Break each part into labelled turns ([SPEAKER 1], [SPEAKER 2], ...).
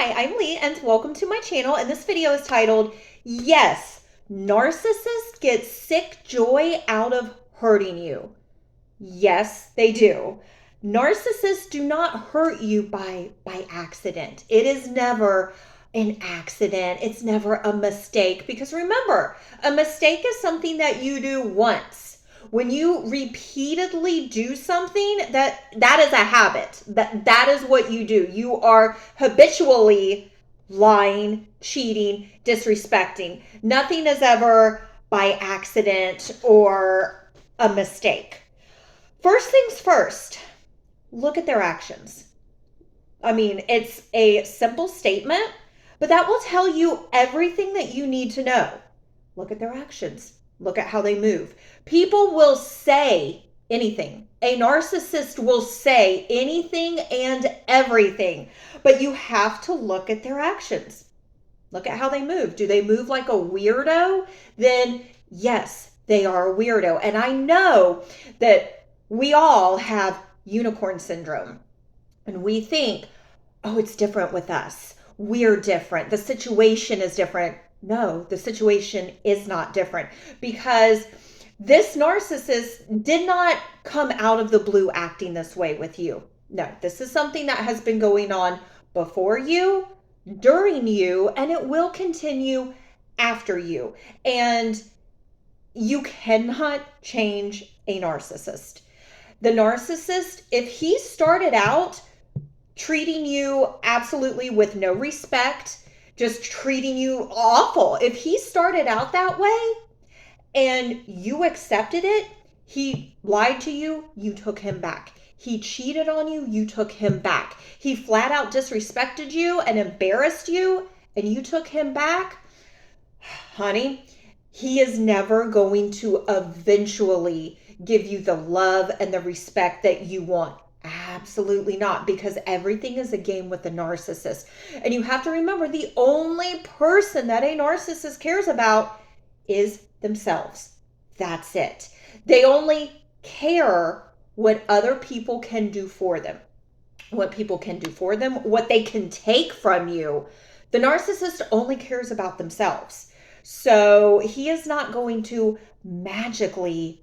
[SPEAKER 1] Hi, I'm Lee and welcome to my channel, and this video is titled, Yes, Narcissists Get Sick Joy Out of Hurting You. Yes, they do. Narcissists do not hurt you by accident. It is never an accident. It's never a mistake, because remember, a mistake is something that you do once. When you repeatedly do something, that is a habit. That is what you do. You are habitually lying, cheating, disrespecting. Nothing is ever by accident or a mistake. First things first, look at their actions. I mean, it's a simple statement, but that will tell you everything that you need to know. Look at their actions. Look at how they move. People will say anything. A narcissist will say anything and everything, but you have to look at their actions. Look at how they move. Do they move like a weirdo? Then yes, they are a weirdo. And I know that we all have unicorn syndrome, and we think, oh, it's different with us. We're different. The situation is different. No, the situation is not different, because this narcissist did not come out of the blue acting this way with you. No, this is something that has been going on before you, during you, and it will continue after you. And you cannot change a narcissist. The narcissist, if he started out treating you absolutely with no respect, just treating you awful, if he started out that way and you accepted it, he lied to you, you took him back. He cheated on you, you took him back. He flat out disrespected you and embarrassed you, and you took him back. Honey, he is never going to eventually give you the love and the respect that you want. Absolutely not, because everything is a game with the narcissist. And you have to remember, the only person that a narcissist cares about is themselves. That's it. They only care what other people can do for them. What people can do for them, what they can take from you. The narcissist only cares about themselves. So he is not going to magically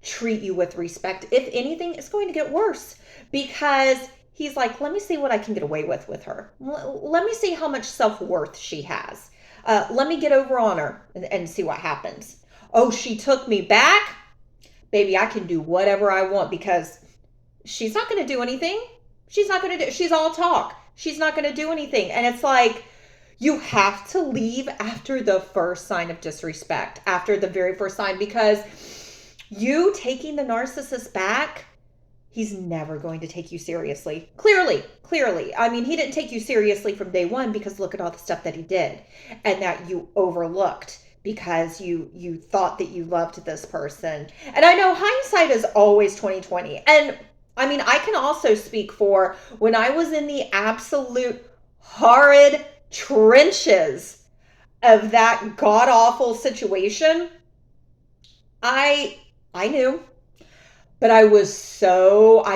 [SPEAKER 1] treat you with respect. If anything, it's going to get worse, because he's like, let me see what I can get away with her. Let me see how much self-worth she has. Let me get over on her and see what happens. Oh, she took me back? Baby, I can do whatever I want, because she's not going to do anything. She's all talk. She's not going to do anything. And it's like, you have to leave after the first sign of disrespect, after the very first sign, because you taking the narcissist back, he's never going to take you seriously. Clearly. I mean, he didn't take you seriously from day one, because look at all the stuff that he did and that you overlooked because you thought that you loved this person. And I know hindsight is always 20/20. And I mean, I can also speak for when I was in the absolute horrid trenches of that god-awful situation. I knew, but I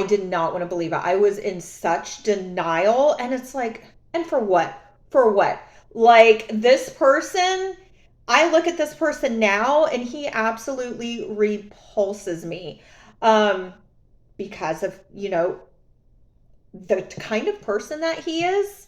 [SPEAKER 1] did not want to believe it. I was in such denial, and it's like, and for what? For what? Like, this person, I look at this person now, and he absolutely repulses me, because of, the kind of person that he is.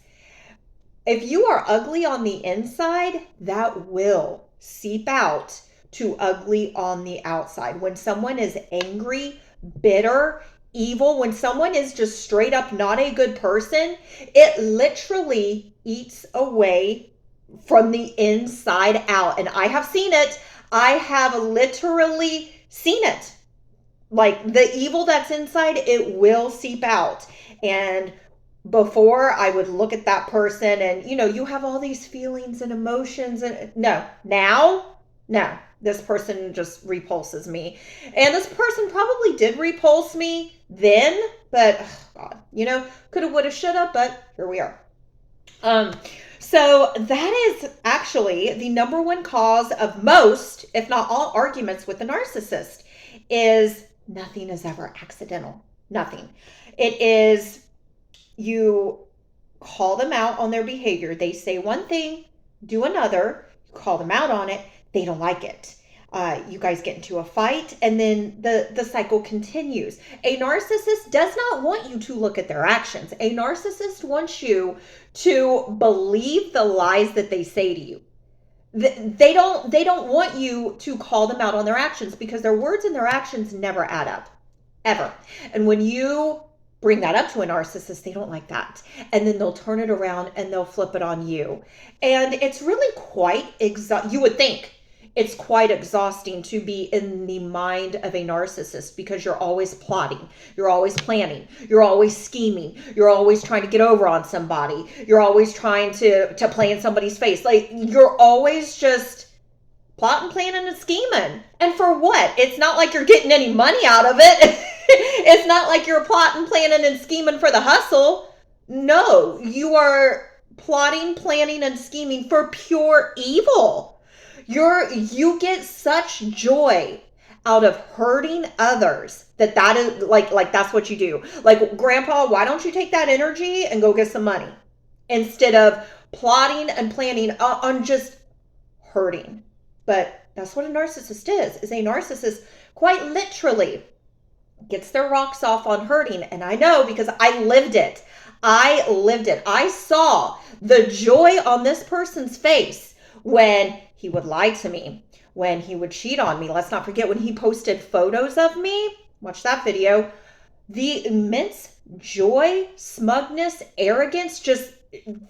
[SPEAKER 1] If you are ugly on the inside, that will seep out to ugly on the outside. When someone is angry, bitter, evil, when someone is just straight up not a good person, it literally eats away from the inside out. And I have seen it. I have literally seen it. Like, the evil that's inside, it will seep out. And before, I would look at that person and, you have all these feelings and emotions, and now, this person just repulses me. And this person probably did repulse me then, but God, coulda, woulda, shoulda, but here we are. So that is actually the number one cause of most, if not all, arguments with the narcissist, is nothing is ever accidental. Nothing. It is you call them out on their behavior. They say one thing, do another, you call them out on it, they don't like it. You guys get into a fight, and then the cycle continues. A narcissist does not want you to look at their actions. A narcissist wants you to believe the lies that they say to you. They don't want you to call them out on their actions, because their words and their actions never add up, ever. And when you bring that up to a narcissist, they don't like that. And then they'll turn it around and they'll flip it on you. And it's really quite you would think it's quite exhausting to be in the mind of a narcissist, because you're always plotting, you're always planning, you're always scheming, you're always trying to get over on somebody, you're always trying to play in somebody's face. Like, you're always just plotting, planning, and scheming. And for what? It's not like you're getting any money out of it. It's not like you're plotting, planning, and scheming for the hustle. No, you are plotting, planning, and scheming for pure evil. You get such joy out of hurting others that is like that's what you do. Like, Grandpa, why don't you take that energy and go get some money, instead of plotting and planning on just hurting? But that's what a narcissist is a narcissist quite literally gets their rocks off on hurting. And I know, because I lived it. I saw the joy on this person's face when he would lie to me, when he would cheat on me. Let's not forget when he posted photos of me. Watch that video. The immense joy, smugness, arrogance, just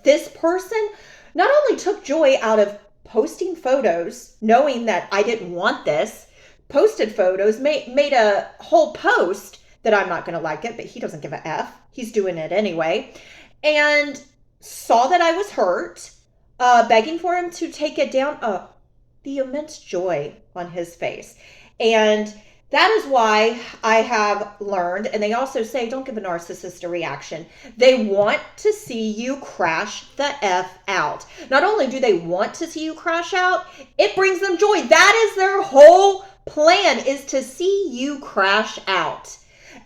[SPEAKER 1] this person not only took joy out of posting photos, knowing that I didn't want this, posted photos, made a whole post that I'm not going to like it, but he doesn't give a F. He's doing it anyway. And saw that I was hurt, begging for him to take it down. The immense joy on his face. And that is why I have learned, and they also say, don't give a narcissist a reaction. They want to see you crash the F out. Not only do they want to see you crash out, it brings them joy. That is their whole plan, is to see you crash out.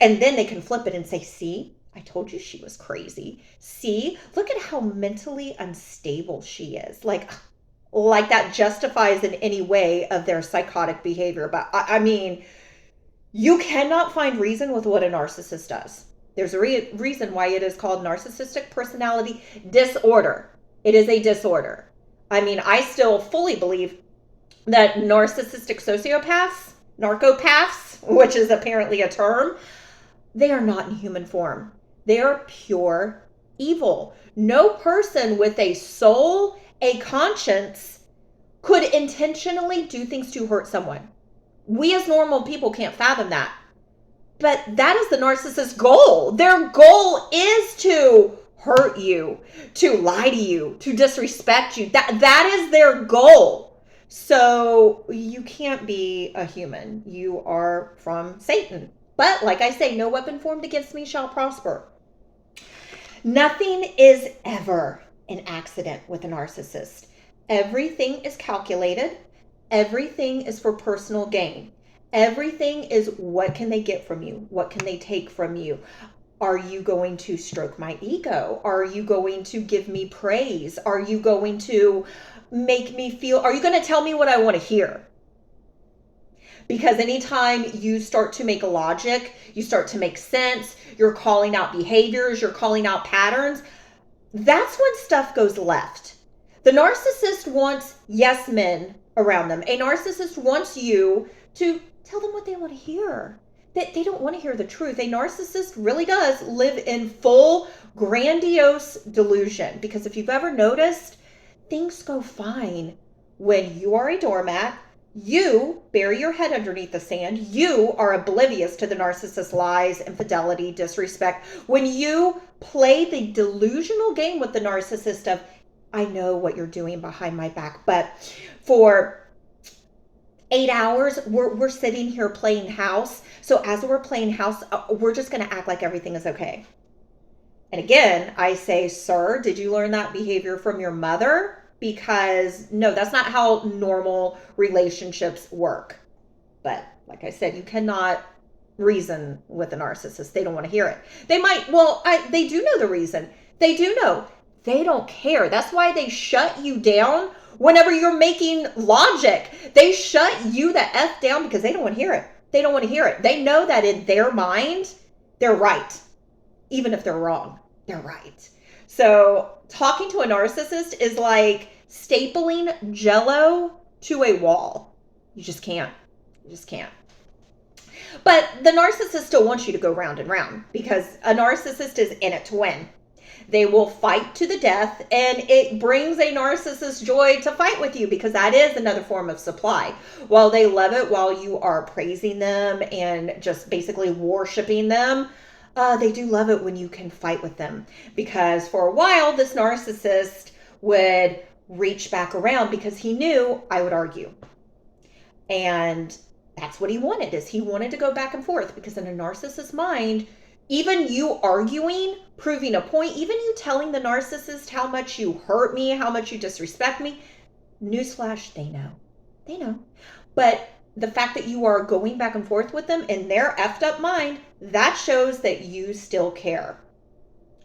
[SPEAKER 1] And then they can flip it and say, see, I told you she was crazy. See, look at how mentally unstable she is. Like that justifies in any way of their psychotic behavior. But I mean, you cannot find reason with what a narcissist does. There's a reason why it is called narcissistic personality disorder. It is a disorder. I mean, I still fully believe that narcissistic sociopaths, narcopaths, which is apparently a term, they are not in human form. They are pure evil. No person with a soul, a conscience, could intentionally do things to hurt someone. We as normal people can't fathom that. But that is the narcissist's goal. Their goal is to hurt you, to lie to you, to disrespect you. That is their goal. So you can't be a human. You are from Satan. But like I say, no weapon formed against me shall prosper. Nothing is ever an accident with a narcissist. Everything is calculated. Everything is for personal gain. Everything is, what can they get from you? What can they take from you? Are you going to stroke my ego? Are you going to give me praise? Are you going to make me feel, are you going to tell me what I want to hear? Because anytime you start to make a logic, you start to make sense, you're calling out behaviors, you're calling out patterns, that's when stuff goes left. The narcissist wants yes men around them. A narcissist wants you to tell them what they want to hear. They don't want to hear the truth. A narcissist really does live in full grandiose delusion. Because if you've ever noticed, things go fine when you are a doormat. You bury your head underneath the sand. You are oblivious to the narcissist's lies, infidelity, disrespect. When you play the delusional game with the narcissist of, I know what you're doing behind my back, but for 8 hours, we're sitting here playing house. So as we're playing house, we're just going to act like everything is okay. And again, I say, sir, did you learn that behavior from your mother? Because no, that's not how normal relationships work. But like I said, you cannot reason with a narcissist. They don't want to hear it. They might, they do know the reason. They do know. They don't care. That's why they shut you down whenever you're making logic. They shut you the F down because they don't want to hear it. They don't want to hear it. They know that in their mind, they're right. Even if they're wrong, they're right. So talking to a narcissist is like stapling Jello to a wall. You just can't. You just can't. But the narcissist still wants you to go round and round because a narcissist is in it to win. They will fight to the death, and it brings a narcissist joy to fight with you because that is another form of supply. While they love it, while you are praising them and just basically worshiping them, they do love it when you can fight with them, because for a while, this narcissist would reach back around because he knew I would argue. And that's what he wanted, is he wanted to go back and forth, because in a narcissist's mind, even you arguing, proving a point, even you telling the narcissist how much you hurt me, how much you disrespect me, newsflash, they know. They know. But the fact that you are going back and forth with them in their effed up mind, that shows that you still care.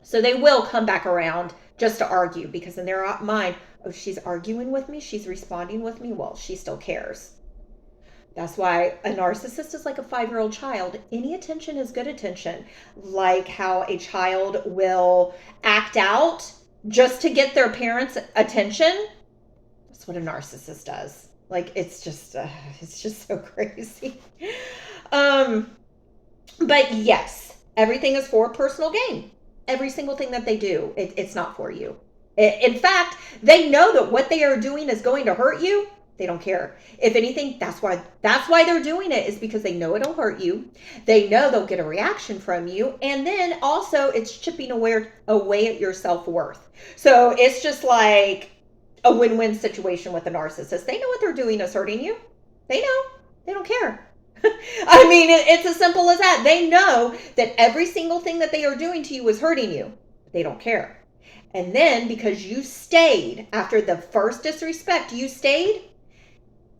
[SPEAKER 1] So they will come back around just to argue, because in their mind, oh, she's arguing with me, she's responding with me, well, she still cares. That's why a narcissist is like a 5-year-old child. Any attention is good attention. Like how a child will act out just to get their parents' attention. That's what a narcissist does. Like, it's just so crazy. But yes, everything is for personal gain. Every single thing that they do, it's not for you. In fact, they know that what they are doing is going to hurt you. They don't care. If anything, that's why they're doing it, is because they know it'll hurt you. They know they'll get a reaction from you. And then also it's chipping away at your self-worth. So it's just like a win-win situation with a narcissist. They know what they're doing is hurting you. They know. They don't care. I mean, it's as simple as that. They know that every single thing that they are doing to you is hurting you. They don't care. And then because you stayed after the first disrespect, you stayed,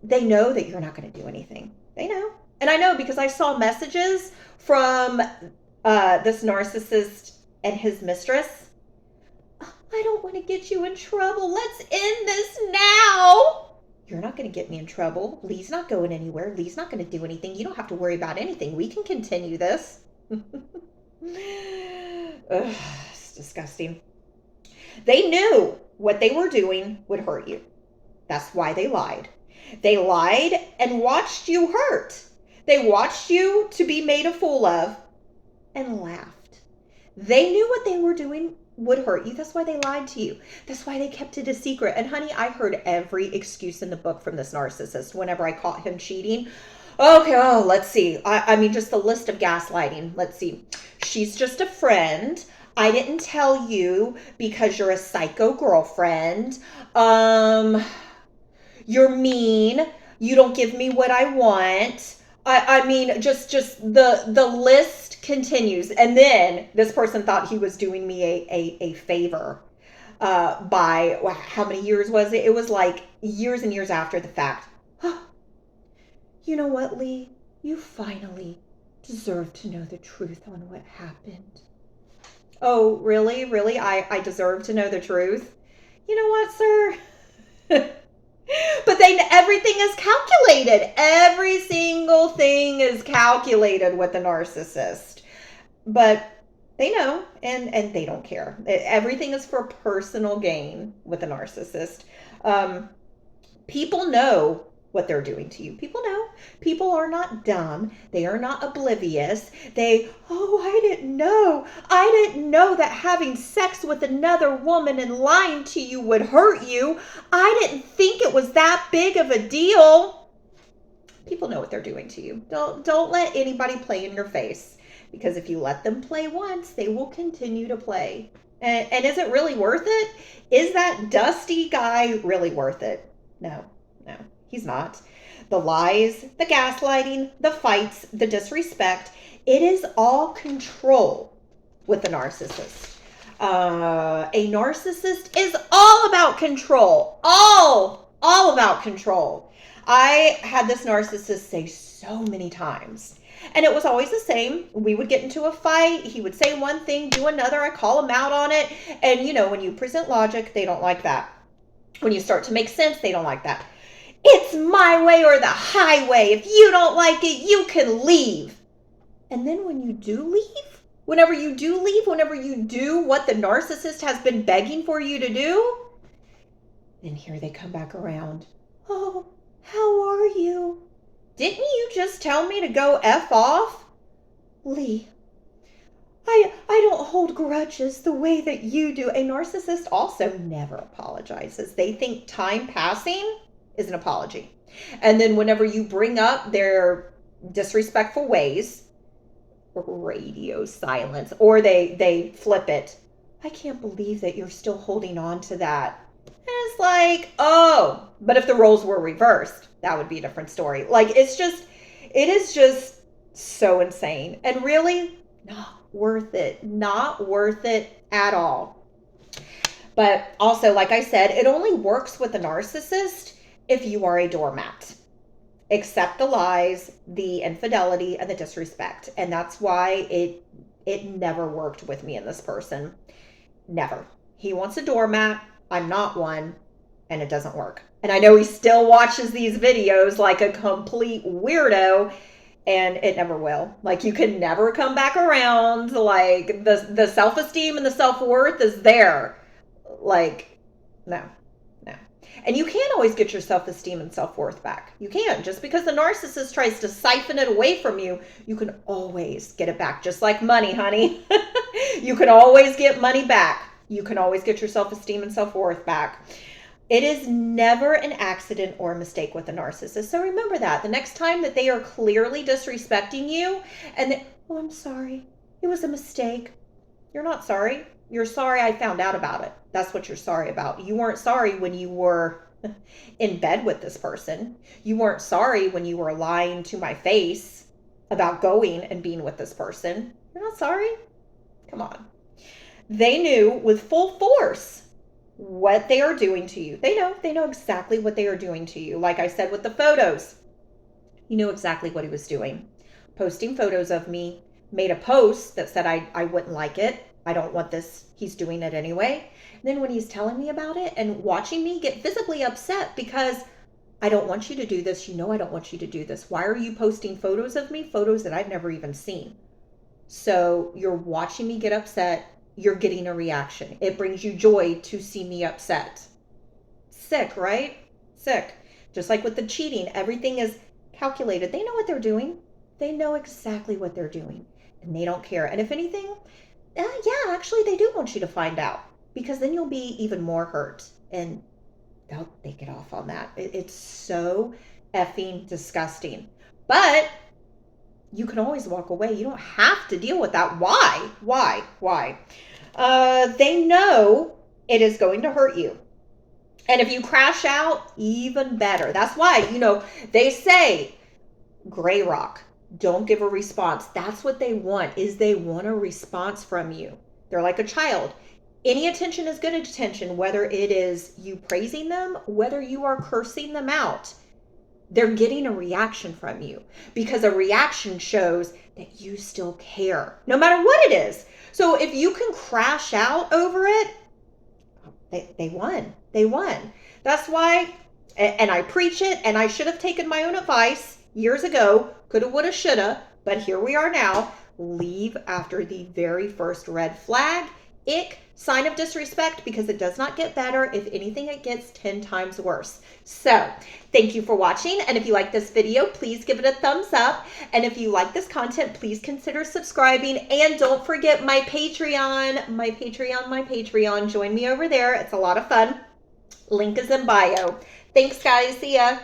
[SPEAKER 1] they know that you're not going to do anything. They know. And I know because I saw messages from this narcissist and his mistress. Oh, I don't want to get you in trouble. Let's end this now. You're not going to get me in trouble. Lee's not going anywhere. Lee's not going to do anything. You don't have to worry about anything. We can continue this. Ugh, it's disgusting. They knew what they were doing would hurt you. That's why they lied. They lied and watched you hurt. They watched you to be made a fool of and laughed. They knew what they were doing would hurt you. That's why they lied to you. That's why they kept it a secret. And honey, I heard every excuse in the book from this narcissist whenever I caught him cheating. Okay, let's see. I mean, just the list of gaslighting. Let's see. She's just a friend. I didn't tell you because you're a psycho girlfriend. You're mean. You don't give me what I want. I mean, just the list continues. And then this person thought he was doing me a favor by, how many years was it? It was like years and years after the fact. You know what, Lee? You finally deserve to know the truth on what happened. Oh, really? Really? I deserve to know the truth? You know what, sir? But everything is calculated. Every single thing is calculated with the narcissist. But they know, and they don't care. Everything is for personal gain with a narcissist. People know what they're doing to you. People know. People are not dumb. They are not oblivious. I didn't know. I didn't know that having sex with another woman and lying to you would hurt you. I didn't think it was that big of a deal. People know what they're doing to you. Don't let anybody play in your face, because if you let them play once, they will continue to play. And is it really worth it? Is that dusty guy really worth it? No. He's not. The lies, the gaslighting, the fights, the disrespect, it is all control with the narcissist. A narcissist is all about control. All about control. I had this narcissist say so many times And it was always the same. We would get into a fight. He would say one thing, do another. I call him out on it. And when you present logic, they don't like that. When you start to make sense, they don't like that. It's my way or the highway. If you don't like it, you can leave. And then when you do leave, whenever you do what the narcissist has been begging for you to do, then here they come back around. Oh, how are you? Didn't you just tell me to go F off? Lee, I don't hold grudges the way that you do. A narcissist also never apologizes. They think time passing is an apology. And then whenever you bring up their disrespectful ways, radio silence, or they flip it. I can't believe that you're still holding on to that. And it's like, oh, but if the roles were reversed, that would be a different story. Like, it is just so insane and really not worth it at all. But also, like I said, it only works with a narcissist if you are a doormat. Accept the lies, the infidelity, and the disrespect. And that's why it never worked with me and this person. Never. He wants a doormat. I'm not one. And it doesn't work. And I know he still watches these videos like a complete weirdo. And it never will. Like, you can never come back around. Like, the self-esteem and the self-worth is there. Like, no. And you can't always get your self-esteem and self-worth back. You can't. Just because the narcissist tries to siphon it away from you, you can always get it back. Just like money, honey. You can always get money back. You can always get your self-esteem and self-worth back. It is never an accident or a mistake with a narcissist. So remember that. The next time that they are clearly disrespecting you and oh, I'm sorry. It was a mistake. You're not sorry. You're sorry I found out about it. That's what you're sorry about. You weren't sorry when you were in bed with this person. You weren't sorry when you were lying to my face about going and being with this person. You're not sorry? Come on. They knew with full force what they are doing to you. They know exactly what they are doing to you. Like I said with the photos, you knew exactly what he was doing. Posting photos of me, made a post that said I wouldn't like it. I don't want this. He's doing it anyway. And then when he's telling me about it and watching me get visibly upset because I don't want you to do this. I don't want you to do this. Why are you posting photos of me? Photos that I've never even seen. So you're watching me get upset. You're getting a reaction. It brings you joy to see me upset. Sick, right? Sick. Just like with the cheating, everything is calculated. They know what they're doing. They know exactly what they're doing. And they don't care. And if anything, yeah, actually, they do want you to find out. Because then you'll be even more hurt. And they get off on that. It's so effing disgusting. But you can always walk away. You don't have to deal with that. Why? They know it is going to hurt you. And if you crash out, even better. That's why, they say, gray rock, don't give a response. That's what they want, is they want a response from you. They're like a child. Any attention is good attention, whether it is you praising them, whether you are cursing them out. They're getting a reaction from you because a reaction shows that you still care, no matter what it is. So if you can crash out over it, they won. They won. That's why, and I preach it, and I should have taken my own advice years ago, coulda, woulda, shoulda, but here we are now. Leave after the very first red flag. Ick, sign of disrespect, because it does not get better. If anything, it gets 10 times worse. So thank you for watching. And if you like this video, please give it a thumbs up. And if you like this content, please consider subscribing. And don't forget my Patreon, my Patreon. Join me over there. It's a lot of fun. Link is in bio. Thanks, guys. See ya.